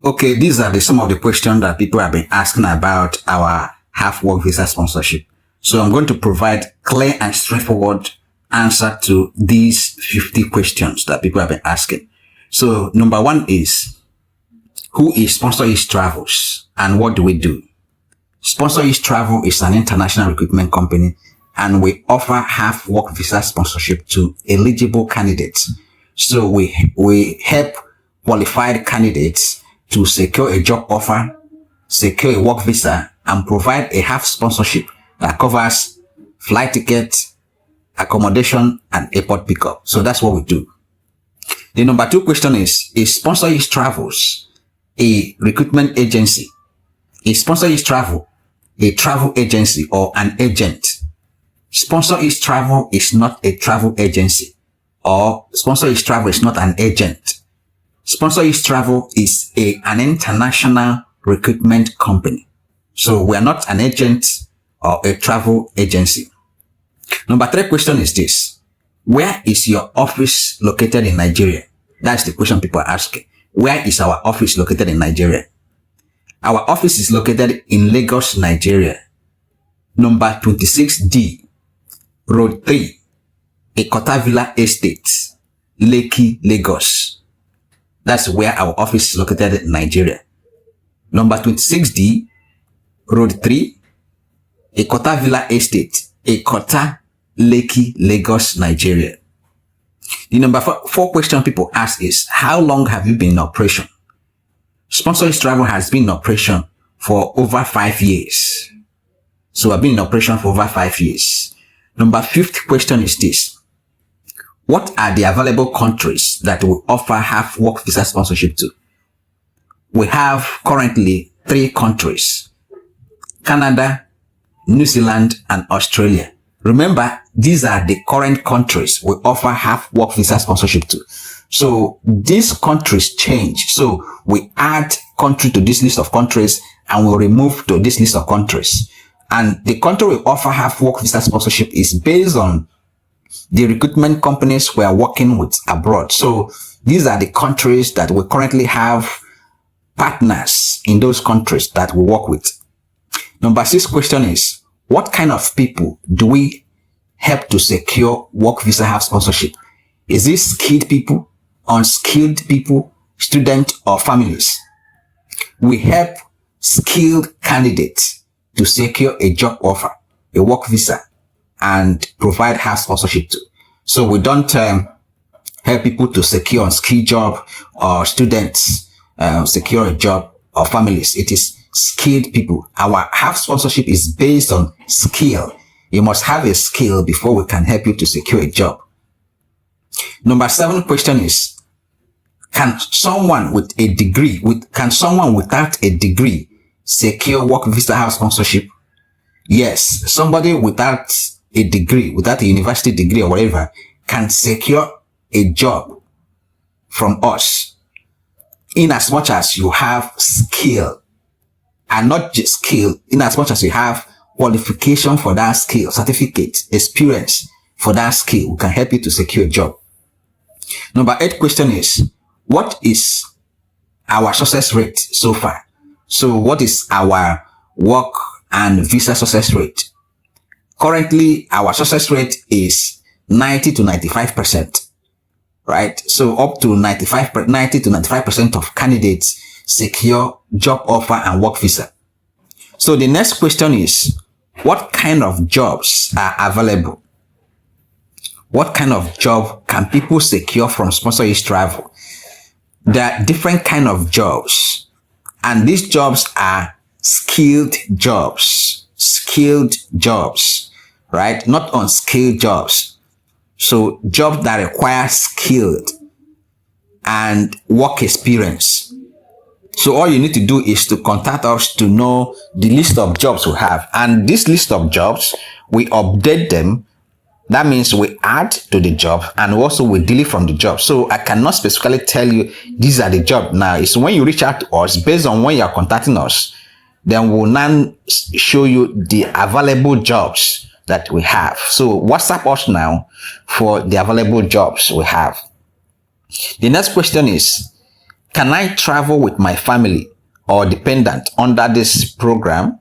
Okay, these are some of the questions that people have been asking about our half-work visa sponsorship. So I'm going to provide clear and straightforward answer to these 50 questions that people have been asking. So number one is, who is Sponsor East Travels and what do we do? Sponsor East Travel is an international recruitment company and we offer half-work visa sponsorship to eligible candidates. So we help qualified candidates to secure a job offer, secure a work visa, and provide a half sponsorship that covers flight tickets, accommodation, and airport pickup. So that's what we do. The number two question is Sponsor East Travels a recruitment agency? Is Sponsor East Travel a travel agency or an agent? Sponsor East Travel is not a travel agency, or Sponsor East Travel is not an agent. Sponsor East Travel is an international recruitment company. So we are not an agent or a travel agency. Number three question is this. Where is your office located in Nigeria? That's the question people are asking. Where is our office located in Nigeria? Our office is located in Lagos, Nigeria. Number 26D, Road 3, Ikota Villa Estate, Lekki, Lagos. That's where our office is located in Nigeria. Number 26D, Road 3, Ikota Villa Estate, Ikota, Lekki, Lagos, Nigeria. The number four question people ask is, how long have you been in operation? Sponsor East Travel has been in operation for over 5 years. So I've been in operation for over 5 years. Number fifth question is this. What are the available countries that we offer half-work visa sponsorship to? We have currently 3 countries: Canada, New Zealand, and Australia. Remember, these are the current countries we offer half-work visa sponsorship to. So these countries change. So we add country to this list of countries and we remove to this list of countries. And the country we offer half-work visa sponsorship is based on the recruitment companies we are working with abroad. So these are the countries that we currently have partners in those countries that we work with. Number 6 question is, what kind of people do we help to secure work visa half sponsorship? Is it skilled people, unskilled people, students, or families? We help skilled candidates to secure a job offer, a work visa, and provide half sponsorship too. So we don't help people to secure a skill job or students secure a job or families. It is skilled people. Our half sponsorship is based on skill. You must have a skill before we can help you to secure a job. Number 7 question is, can someone with a degree, can someone without a degree secure work visa half sponsorship? Yes, somebody without a degree, without a university degree or whatever, can secure a job from us in as much as you have skill, and not just skill, in as much as you have qualification for that skill, certificate, experience for that skill. We can help you to secure a job. Number 8 question is, what is our success rate so far? So what is our work and visa success rate? Currently, our success rate is 90 to 95%, right? So up to 90 to 95% of candidates secure job offer and work visa. So the next question is, what kind of jobs are available? What kind of job can people secure from Sponsor East Travel? There are different kind of jobs, and these jobs are skilled jobs, right? Not unskilled jobs. So jobs that require skilled and work experience. So all you need to do is to contact us to know the list of jobs we have. And this list of jobs, we update them. That means we add to the job and also we delete from the job. So I cannot specifically tell you these are the jobs now. It's when you reach out to us based on when you are contacting us, then we'll now show you the available jobs that we have. So WhatsApp us now for the available jobs we have. The next question is, Can I travel with my family or dependent under this program?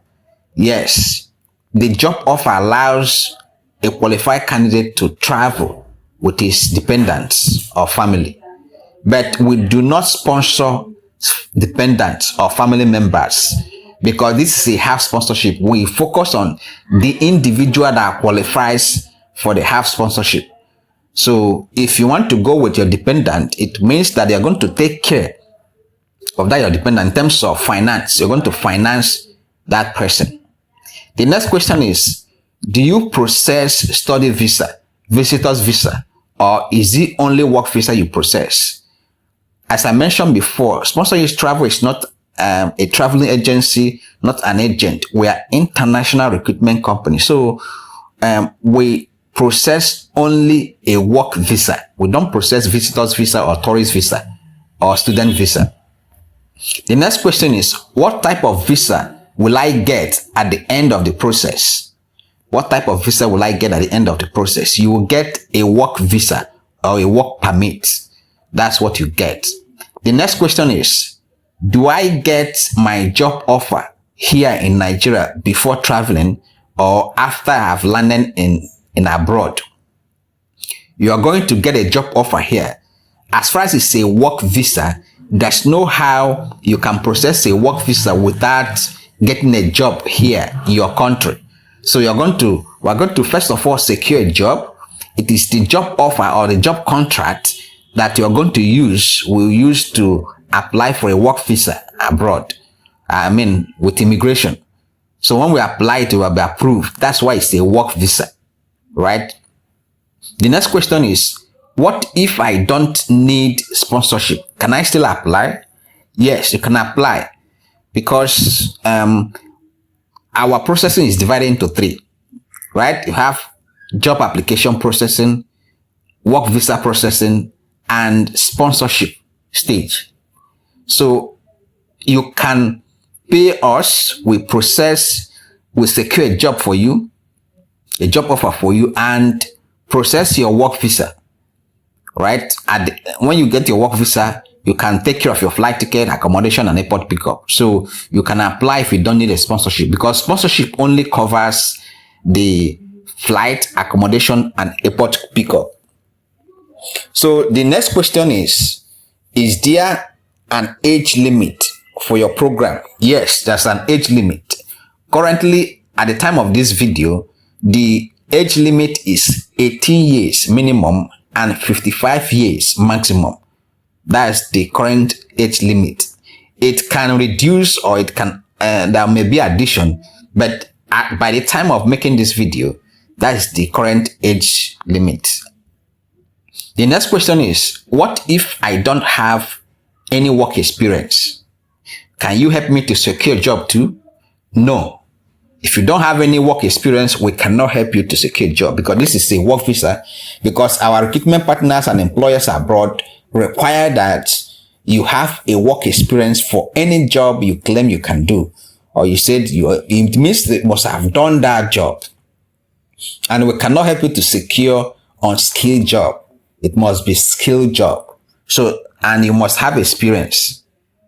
Yes. The job offer allows a qualified candidate to travel with his dependents or family. But we do not sponsor dependents or family members because this is a half sponsorship. We focus on the individual that qualifies for the half sponsorship. So if you want to go with your dependent, it means that you're going to take care of that your dependent in terms of finance. You're going to finance that person. The next question is, do you process study visa, visitor's visa, or is it only work visa you process? As I mentioned before, Sponsorship Travel is not a traveling agency, not an agent. We are international recruitment company. So we process only a work visa. We don't process visitor's visa or tourist visa or student visa. The next question is, what type of visa will I get at the end of the process? What type of visa will I get at the end of the process? You will get a work visa or a work permit. That's what you get. The next question is, do I get my job offer here in Nigeria before traveling or after I have landed in abroad? You are going to get a job offer here. As far as it's a work visa, there's no how you can process a work visa without getting a job here in your country. So we're going to first of all secure a job. It is the job offer or the job contract that you're going to use to apply for a work visa abroad. With immigration. So when we apply it, it will be approved. That's why it's a work visa, right? The next question is, what if I don't need sponsorship? Can I still apply? Yes, you can apply because our processing is divided into three, right? You have job application processing, work visa processing, and sponsorship stage. So you can pay us, we process, we secure a job for you, a job offer for you, and process your work visa, right? When you get your work visa, you can take care of your flight ticket, accommodation, and airport pickup. So you can apply if you don't need a sponsorship, because sponsorship only covers the flight, accommodation, and airport pickup. So the next question is there an age limit for your program? Yes, there's an age limit. Currently, at the time of this video, the age limit is 18 years minimum and 55 years maximum. That's the current age limit. It can reduce or it can, there may be addition, but by the time of making this video, that is the current age limit. The next question is, what if I don't have any work experience? Can you help me to secure a job too? No. If you don't have any work experience, we cannot help you to secure a job because this is a work visa, because our recruitment partners and employers abroad require that you have a work experience for any job you claim you can do. Or you said it means that you must have done that job. And we cannot help you to secure unskilled job. It must be skilled job. So, and you must have experience,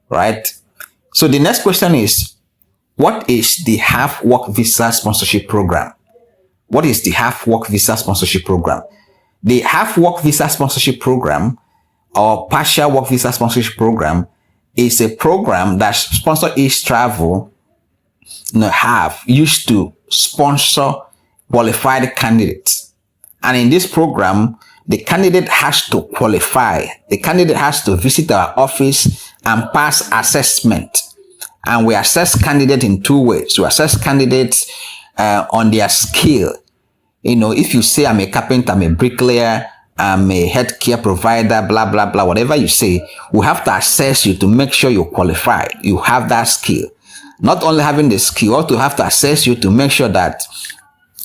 right? So the next question is, what is the half work visa sponsorship program? What is the half work visa sponsorship program? The half work visa sponsorship program or partial work visa sponsorship program is a program that Sponsor East Travel have used to sponsor qualified candidates. And in this program, the candidate has to qualify. The candidate has to visit our office and pass assessment. And we assess candidates in two ways. We assess candidates on their skill. If you say I'm a carpenter, I'm a bricklayer, I'm a healthcare provider, blah, blah, blah, whatever you say, we have to assess you to make sure you qualify. You have that skill. Not only having the skill, we also have to assess you to make sure that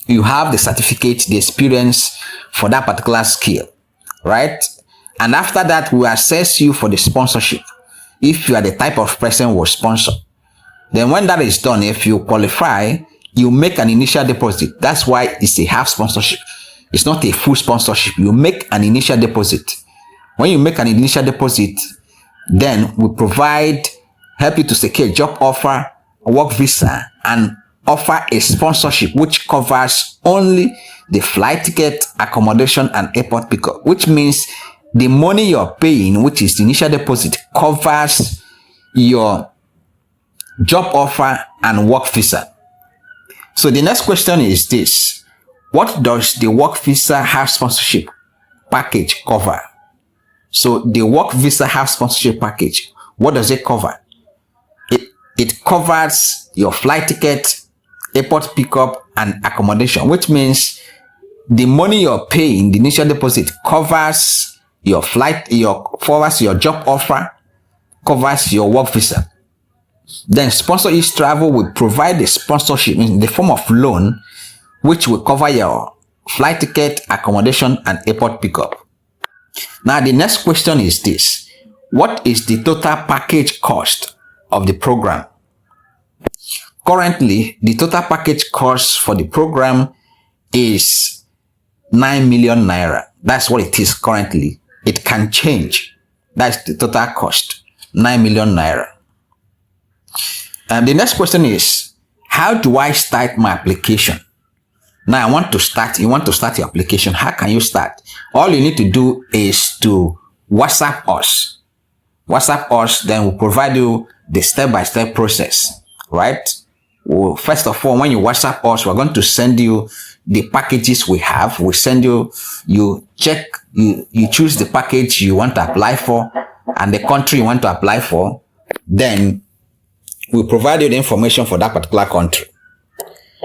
you have the certificate, the experience for that particular skill, right? And after that, we assess you for the sponsorship. If you are the type of person who will sponsor. Then when that is done, if you qualify, you make an initial deposit. That's why it's a half sponsorship. It's not a full sponsorship. You make an initial deposit. When you make an initial deposit, Then we help you to secure a job offer, a work visa, and offer a sponsorship which covers only the flight ticket, accommodation, and airport pickup, which means the money you're paying, which is the initial deposit, covers your job offer and work visa. So the next question is this: what does the work visa have sponsorship package cover? So the work visa have sponsorship package, what does it cover? It covers your flight ticket, airport pickup, and accommodation, which means the money you're paying, the initial deposit, covers your covers your job offer, covers your work visa. Then Sponsor East Travel will provide a sponsorship in the form of loan, which will cover your flight ticket, accommodation, and airport pickup. Now, the next question is this: what is the total package cost of the program? Currently, the total package cost for the program is 9 million naira. That's what it is currently. It can change. That's the total cost, 9 million naira. And the next question is, how do I start my application? Now, you want to start your application. How can you start? All you need to do is to WhatsApp us. Then we'll provide you the step-by-step process, right? Well, first of all, when you WhatsApp us, we're going to send you the packages we have. We send you, you choose the package you want to apply for and the country you want to apply for. Then we'll provide you the information for that particular country.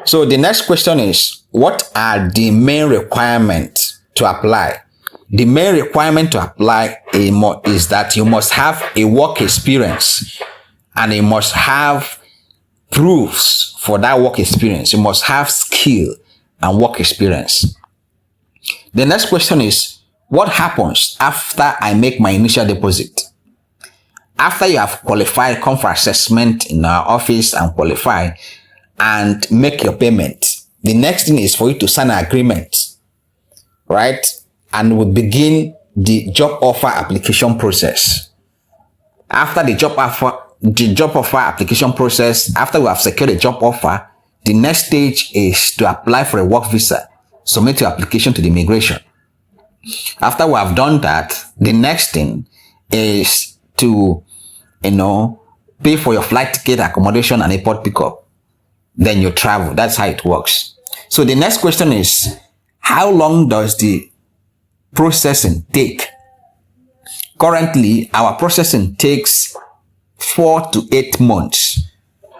So the next question is, what are the main requirements to apply? The main requirement to apply is that you must have a work experience and you must have proofs for that work experience. You must have skill and work experience. The next question is, what happens after I make my initial deposit? After you have qualified, come for assessment in our office and qualify and make your payment, the next thing is for you to sign an agreement, right? And we begin the job offer application process. After the job offer application process, after we have secured a job offer, the next stage is to apply for a work visa. Submit your application to the immigration. After we have done that, the next thing is to, pay for your flight ticket, accommodation, and airport pickup. Then you travel. That's how it works. So the next question is, how long does the processing take? Currently, our processing takes 4 to 8 months.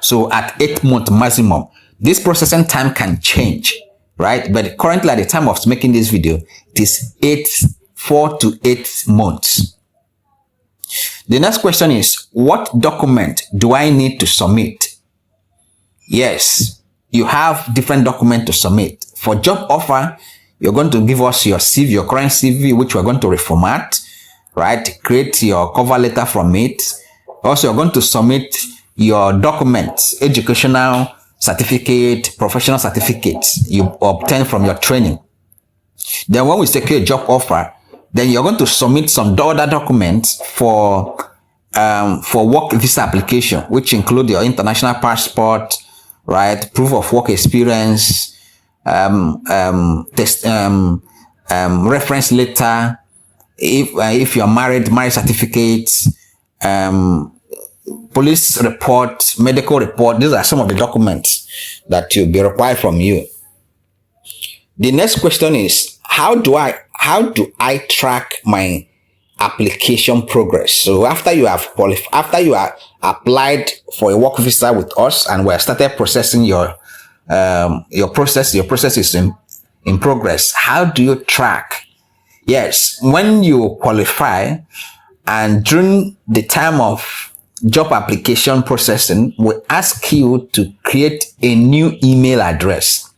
So at 8 months maximum, this processing time can change, right? But currently at the time of making this video, it is 4 to 8 months. The next question is, what document do I need to submit? Yes, you have different documents to submit. For job offer, you're going to give us your CV, your current CV, which we're going to reformat, right? Create your cover letter from it. Also, you're going to submit your documents, educational certificate, professional certificates you obtain from your training. Then when we secure a job offer, then you're going to submit some other documents for work visa application, which include your international passport, right? Proof of work experience, reference letter, if you're married certificates, police report, medical report. These are some of the documents that will be required from you. The next question is, how do I track my application progress? So after you have applied for a work visa with us and we have started processing your process is in progress. How do you track? Yes, when you qualify and during the time of job application processing, we ask you to create a new email address.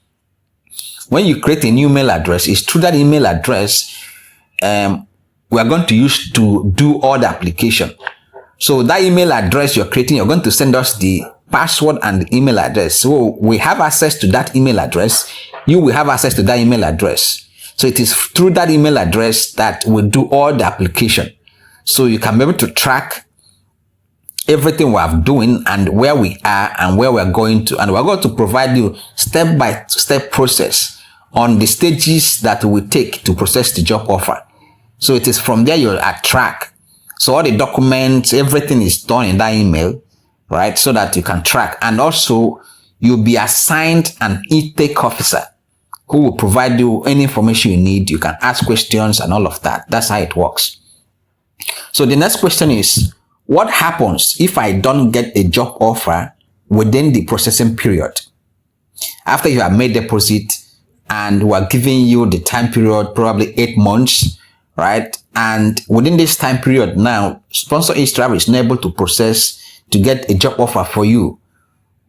When you create a new email address, it's through that email address we are going to use to do all the application. So that email address you're creating, you're going to send us the password and the email address. So we have access to that email address. You will have access to that email address. So it is through that email address that we'll do all the application. So you can be able to track everything we are doing and where we are and where we're going to. And we're going to provide you step-by-step process on the stages that we take to process the job offer. So it is from there you'll track. So all the documents, everything is done in that email, right? So that you can track. And also you'll be assigned an intake officer who will provide you any information you need. You can ask questions and all of that. That's how it works. So the next question is, what happens if I don't get a job offer within the processing period? After you have made deposit and we are giving you the time period, probably 8 months, right? And within this time period now, Sponsor East Travel is not able to process to get a job offer for you.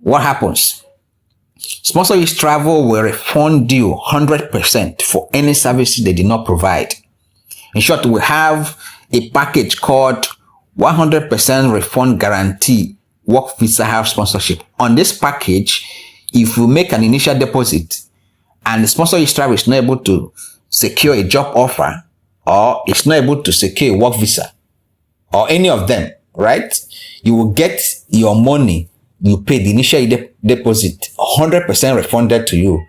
What happens? Sponsor East Travel will refund you 100% for any services they did not provide. In short, we have a package called 100% refund guarantee work visa house sponsorship. On this package, if you make an initial deposit and the Sponsor East Travel is not able to secure a job offer, or it's not able to secure a work visa, or any of them, right? You will get your money you paid, the initial deposit, 100% refunded to you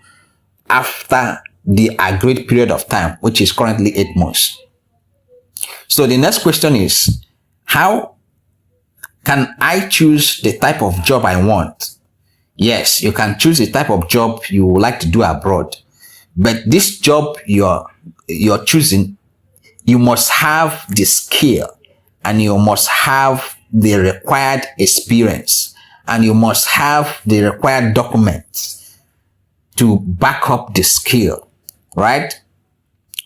after the agreed period of time, which is currently 8 months. So the next question is, how can I choose the type of job I want? Yes, you can choose the type of job you would like to do abroad. But this job you're choosing, you must have the skill and you must have the required experience and you must have the required documents to back up the skill, right?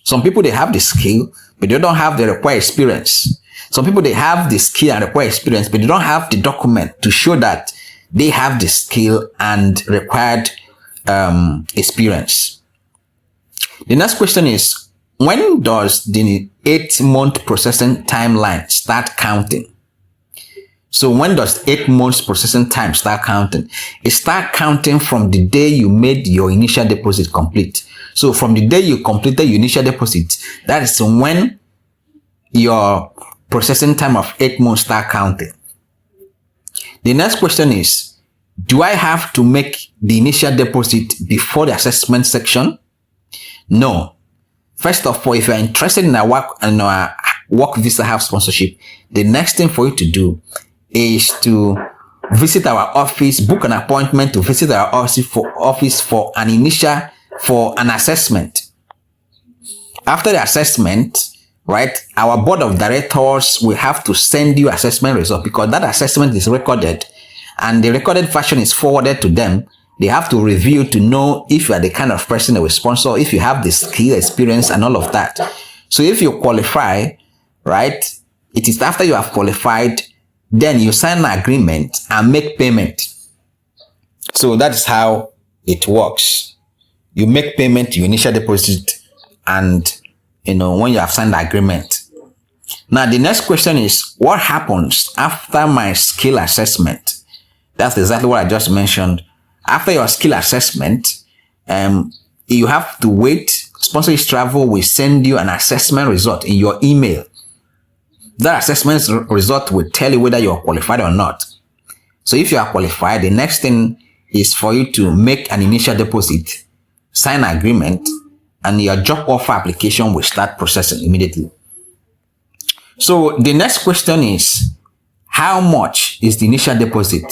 Some people, they have the skill, but they don't have the required experience. Some people, they have the skill and required experience, but they don't have the document to show that they have the skill and required experience. The next question is, when does the 8-month processing timeline start counting? So when does 8 months processing time start counting? It starts counting from the day you made your initial deposit complete. So from the day you completed your initial deposit, that is when your processing time of 8 months start counting. The next question is, do I have to make the initial deposit before the assessment section? No. First of all, if you're interested in our work visa house sponsorship, the next thing for you to do is to visit our office, book an appointment to visit our office for an assessment. After the assessment, right, our board of directors will have to send you assessment result, because that assessment is recorded and the recorded version is forwarded to them. They have to review to know if you are the kind of person that will sponsor, if you have the skill, experience, and all of that. So if you qualify, right, it is after you have qualified, then you sign an agreement and make payment. So that is how it works. You make payment, you initial deposit, and when you have signed the agreement. Now the next question is, what happens after my skill assessment? That's exactly what I just mentioned. After your skill assessment, you have to wait. Sponsor East Travel will send you an assessment result in your email. That assessment result will tell you whether you are qualified or not. So if you are qualified, the next thing is for you to make an initial deposit, sign an agreement, and your job offer application will start processing immediately. So the next question is, how much is the initial deposit?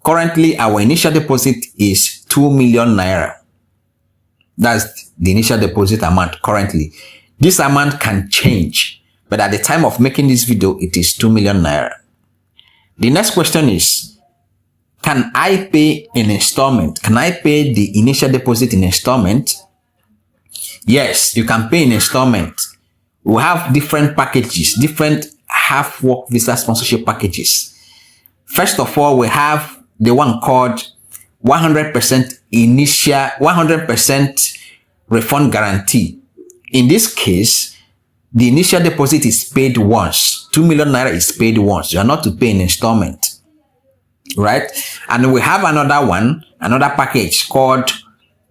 Currently, our initial deposit is 2 million naira. That's the initial deposit amount currently. This amount can change, but at the time of making this video, it is 2 million naira. The next question is, can I pay in installment? Can I pay the initial deposit in installment? Yes, you can pay in installment. We have different packages, different half work visa sponsorship packages. First of all, we have the one called 100% initial, 100% refund guarantee. In this case, the initial deposit is paid once. 2 million naira is paid once. You are not to pay in installment, right? And we have another package called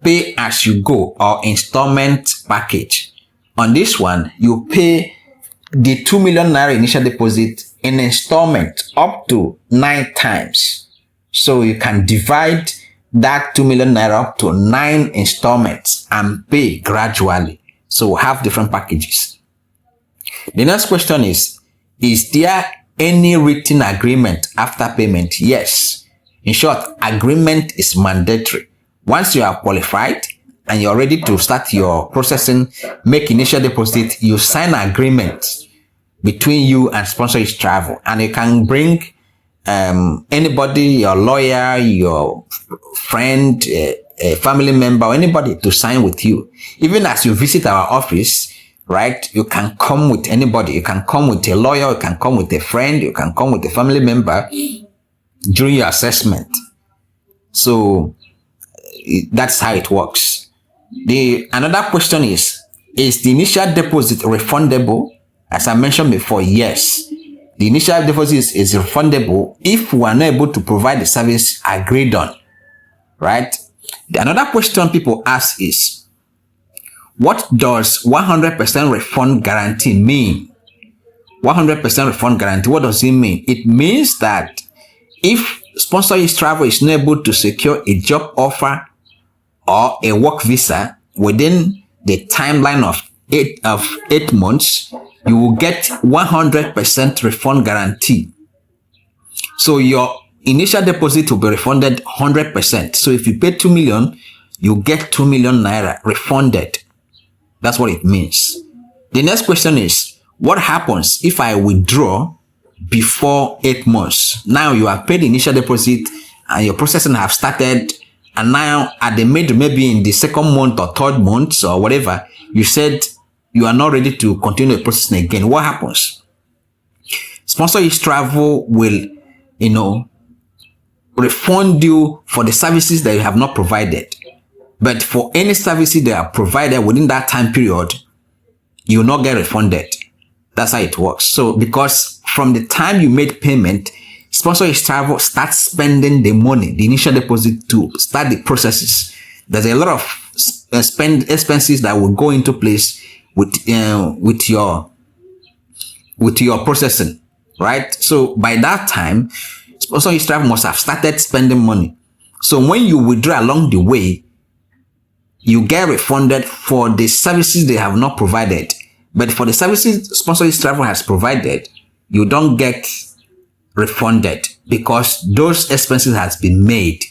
pay as you go, or installment package. On this one, you pay the 2 million naira initial deposit in installment up to 9 times. So you can divide that 2 million naira up to 9 installments and pay gradually. So we'll have different packages. The next question is there any written agreement after payment? Yes. In short, agreement is mandatory. Once you are qualified and you're ready to start your processing, make initial deposit, you sign an agreement between you and Sponsor Is Travel, and you can bring anybody, your lawyer, your friend, a family member, or anybody to sign with you. Even as you visit our office, right, you can come with anybody. You can come with a lawyer, you can come with a friend, you can come with a family member during your assessment. So that's how it works. Another question is the initial deposit refundable? As I mentioned before, yes. The initial deposit is refundable if we are not able to provide the service agreed on, right? Another question people ask is, what does 100% refund guarantee mean? 100% refund guarantee, what does it mean? It means that if Sponsor Is Travel is not able to secure a job offer or a work visa within the timeline of 8 months, you will get 100% refund guarantee. So your initial deposit will be refunded 100%. So if you pay 2 million, you get 2 million naira refunded. That's what it means. The next question is, what happens if I withdraw before 8 months? Now you have paid the initial deposit and your processing have started, and now at the maybe in the second month or third month or whatever, you said you are not ready to continue the processing again. What happens? Sponsor Is Travel will, refund you for the services that you have not provided. But for any services that are provided within that time period, you will not get refunded. That's how it works. So because from the time you made payment, Sponsor Is Travel starts spending the money, the initial deposit, to start the processes. There's a lot of expenses that will go into place with your processing, right? So by that time, Sponsor Is Travel must have started spending money. So when you withdraw along the way, you get refunded for the services they have not provided. But for the services Sponsor Is Travel has provided, you don't get refunded because those expenses has been made.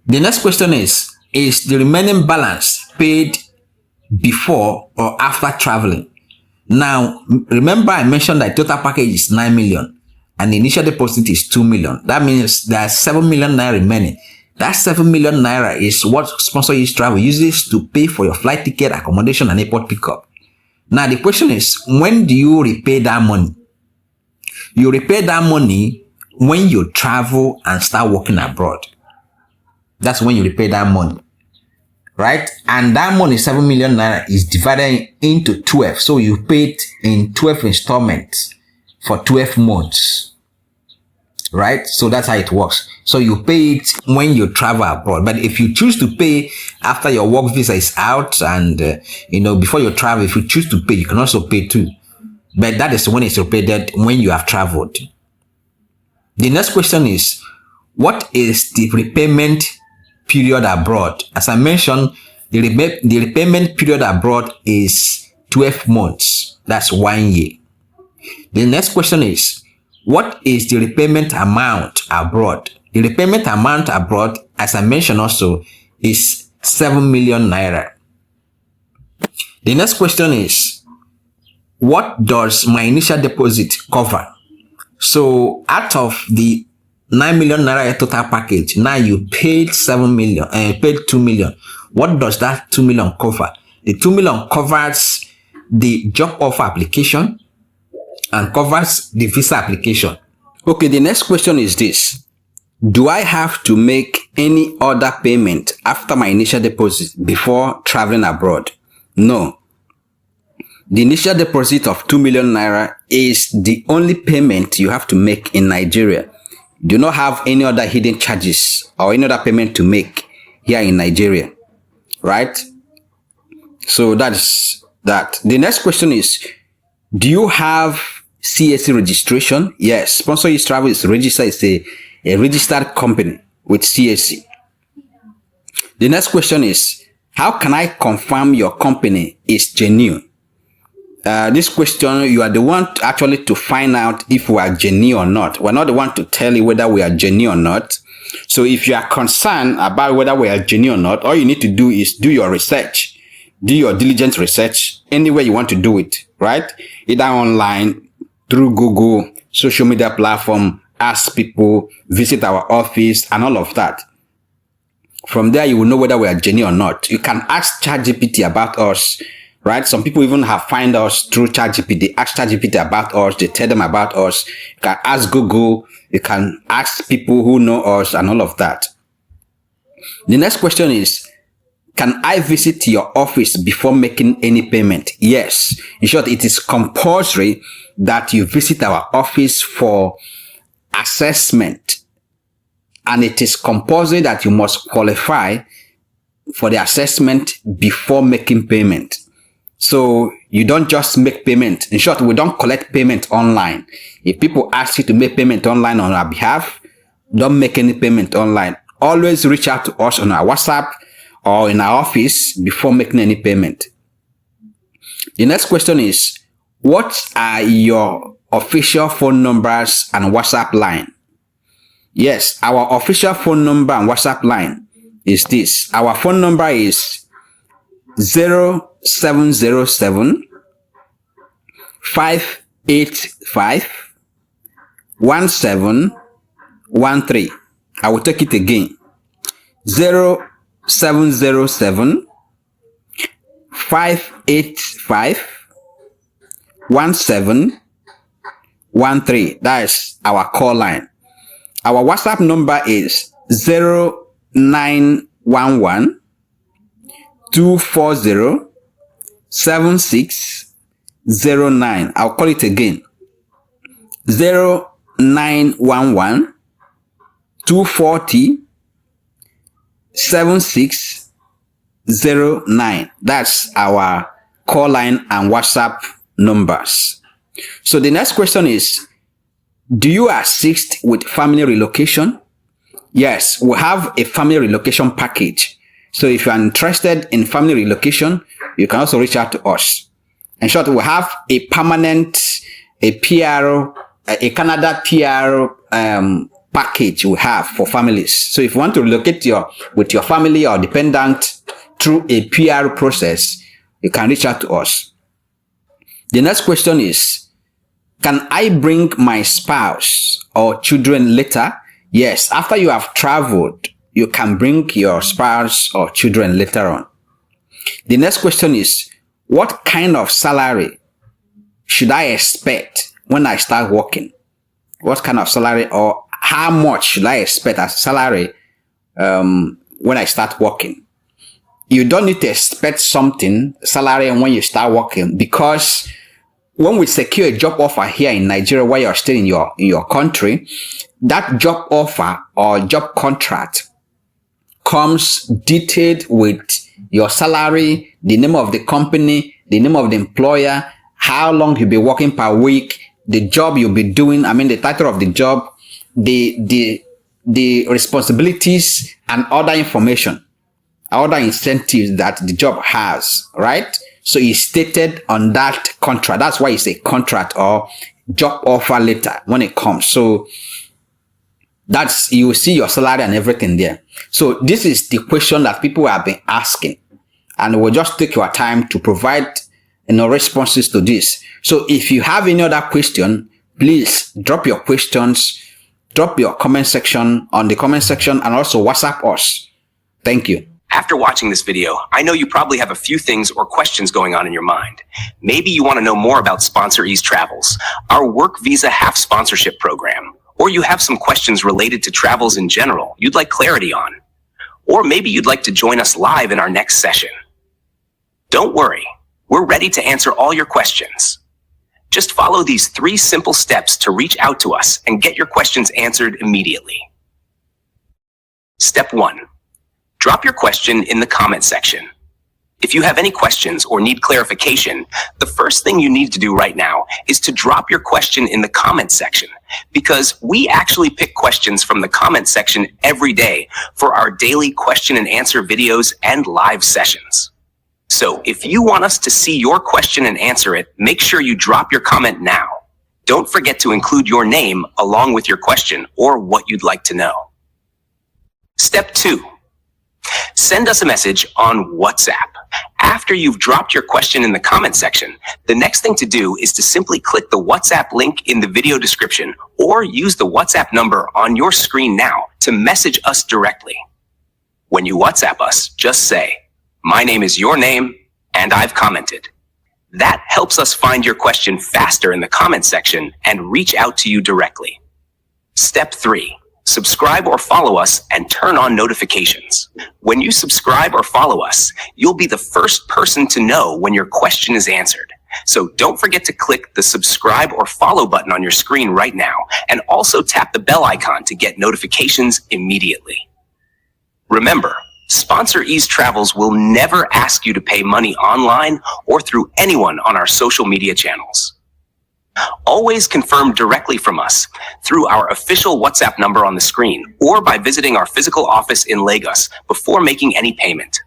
The next question is the remaining balance paid before or after traveling? Now, remember I mentioned that total package is 9 million and the initial deposit is 2 million. That means there's 7 million naira remaining. That 7 million naira is what Sponsor Is Travel uses to pay for your flight ticket, accommodation, and airport pickup. Now, the question is, when do you repay that money? You repay that money when you travel and start working abroad. That's when you repay that money, right? And that money, 7 million naira, is divided into 12. So you pay it in 12 installments for 12 months, right? So that's how it works. So you pay it when you travel abroad. But if you choose to pay after your work visa is out and, before you travel, if you choose to pay, you can also pay too. But that is when it's repaid when you have traveled. The next question is, what is the repayment period abroad? As I mentioned, the repayment period abroad is 12 months. That's 1 year. The next question is, what is the repayment amount abroad? The repayment amount abroad, as I mentioned also, is 7 million naira. The next question is, what does my initial deposit cover? So out of the 9 million naira total package, now you paid 7 million and paid 2 million. What does that 2 million cover? The 2 million covers the job offer application and covers the visa application. Okay, the next question is this. Do I have to make any other payment after my initial deposit before traveling abroad? No. The initial deposit of 2 million naira is the only payment you have to make in Nigeria. You do not have any other hidden charges or any other payment to make here in Nigeria, right? So that's that. The next question is, do you have CAC registration. Yes, Sponsor Is Travel is registered. It's a registered company with CAC. The next question is, how can I confirm your company is genuine? This question, you are the one actually to find out if we are genuine or not. We're not the one to tell you whether we are genuine or not. So if you are concerned about whether we are genuine or not, all you need to do is do your research. Do your diligent research anywhere you want to do it, right? Either online, through Google, social media platform, ask people, visit our office, and all of that. From there, you will know whether we are genuine or not. You can ask ChatGPT about us, right? Some people even have find us through ChatGPT. They ask ChatGPT about us. They tell them about us. You can ask Google. You can ask people who know us and all of that. The next question is, can I visit your office before making any payment? Yes. In short, it is compulsory that you visit our office for assessment. And it is compulsory that you must qualify for the assessment before making payment. So you don't just make payment. In short, we don't collect payment online. If people ask you to make payment online on our behalf, don't make any payment online. Always reach out to us on our WhatsApp or in our office before making any payment. The next question is, what are your official phone numbers and WhatsApp line? Yes, our official phone number and WhatsApp line is this. Our phone number is 0707 585 1713. I will take it again. 0707 585 1713. That is our call line. Our WhatsApp number is 0911 240 7609. I'll call it again. 0911 240 7609. That's our call line and WhatsApp numbers. So the next question is, do you assist with family relocation? Yes, we have a family relocation package. So if you are interested in family relocation, you can also reach out to us. In short, we have a permanent, a PR, a Canada PR package we have for families. So if you want to relocate with your family or dependent through a PR process, you can reach out to us. The next question is, can I bring my spouse or children later? Yes, after you have traveled, you can bring your spouse or children later on. The next question is, what kind of salary should I expect when I start working? What kind of salary or how much should I expect as salary when I start working? You don't need to expect something salary when you start working, because when we secure a job offer here in Nigeria while you're still in your country, that job offer or job contract comes detailed with your salary, the name of the company, the name of the employer, how long you'll be working per week, the job you'll be doing, the title of the job, the responsibilities and other information, other incentives that the job has, right? So it's stated on that contract. That's why it's a contract or job offer letter when it comes. So that's, you will see your salary and everything there. So this is the question that people have been asking, and we'll just take your time to provide responses to this. So if you have any other question, please drop your questions, drop your comment section on the comment section, and also WhatsApp us. Thank you. After watching this video, I know you probably have a few things or questions going on in your mind. Maybe you want to know more about Sponsor Ease Travels, our work visa half sponsorship program, or you have some questions related to travels in general you'd like clarity on. Or maybe you'd like to join us live in our next session. Don't worry, we're ready to answer all your questions. Just follow these 3 simple steps to reach out to us and get your questions answered immediately. Step 1. Drop your question in the comment section. If you have any questions or need clarification, the first thing you need to do right now is to drop your question in the comments section, because we actually pick questions from the comments section every day for our daily question and answer videos and live sessions. So if you want us to see your question and answer it, make sure you drop your comment now. Don't forget to include your name along with your question or what you'd like to know. Step 2. Send us a message on WhatsApp. After you've dropped your question in the comment section, the next thing to do is to simply click the WhatsApp link in the video description or use the WhatsApp number on your screen now to message us directly. When you WhatsApp us, just say, "My name is your name, and I've commented." That helps us find your question faster in the comment section and reach out to you directly. Step 3. Subscribe or follow us and turn on notifications. When you subscribe or follow us, you'll be the first person to know when your question is answered. So don't forget to click the subscribe or follow button on your screen right now, and also tap the bell icon to get notifications immediately. Remember, Sponsor Ease Travels will never ask you to pay money online or through anyone on our social media channels. Always confirm directly from us through our official WhatsApp number on the screen or by visiting our physical office in Lagos before making any payment.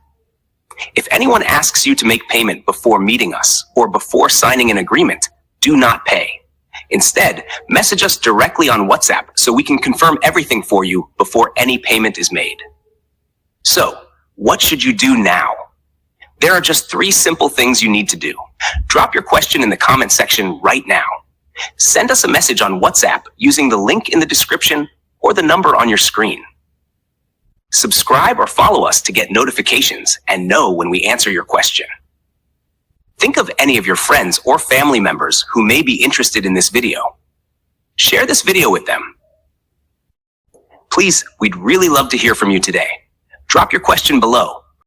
If anyone asks you to make payment before meeting us or before signing an agreement, do not pay. Instead, message us directly on WhatsApp so we can confirm everything for you before any payment is made. So, what should you do now? There are just 3 simple things you need to do. Drop your question in the comment section right now. Send us a message on WhatsApp using the link in the description or the number on your screen. Subscribe or follow us to get notifications and know when we answer your question. Think of any of your friends or family members who may be interested in this video. Share this video with them. Please, we'd really love to hear from you today. Drop your question below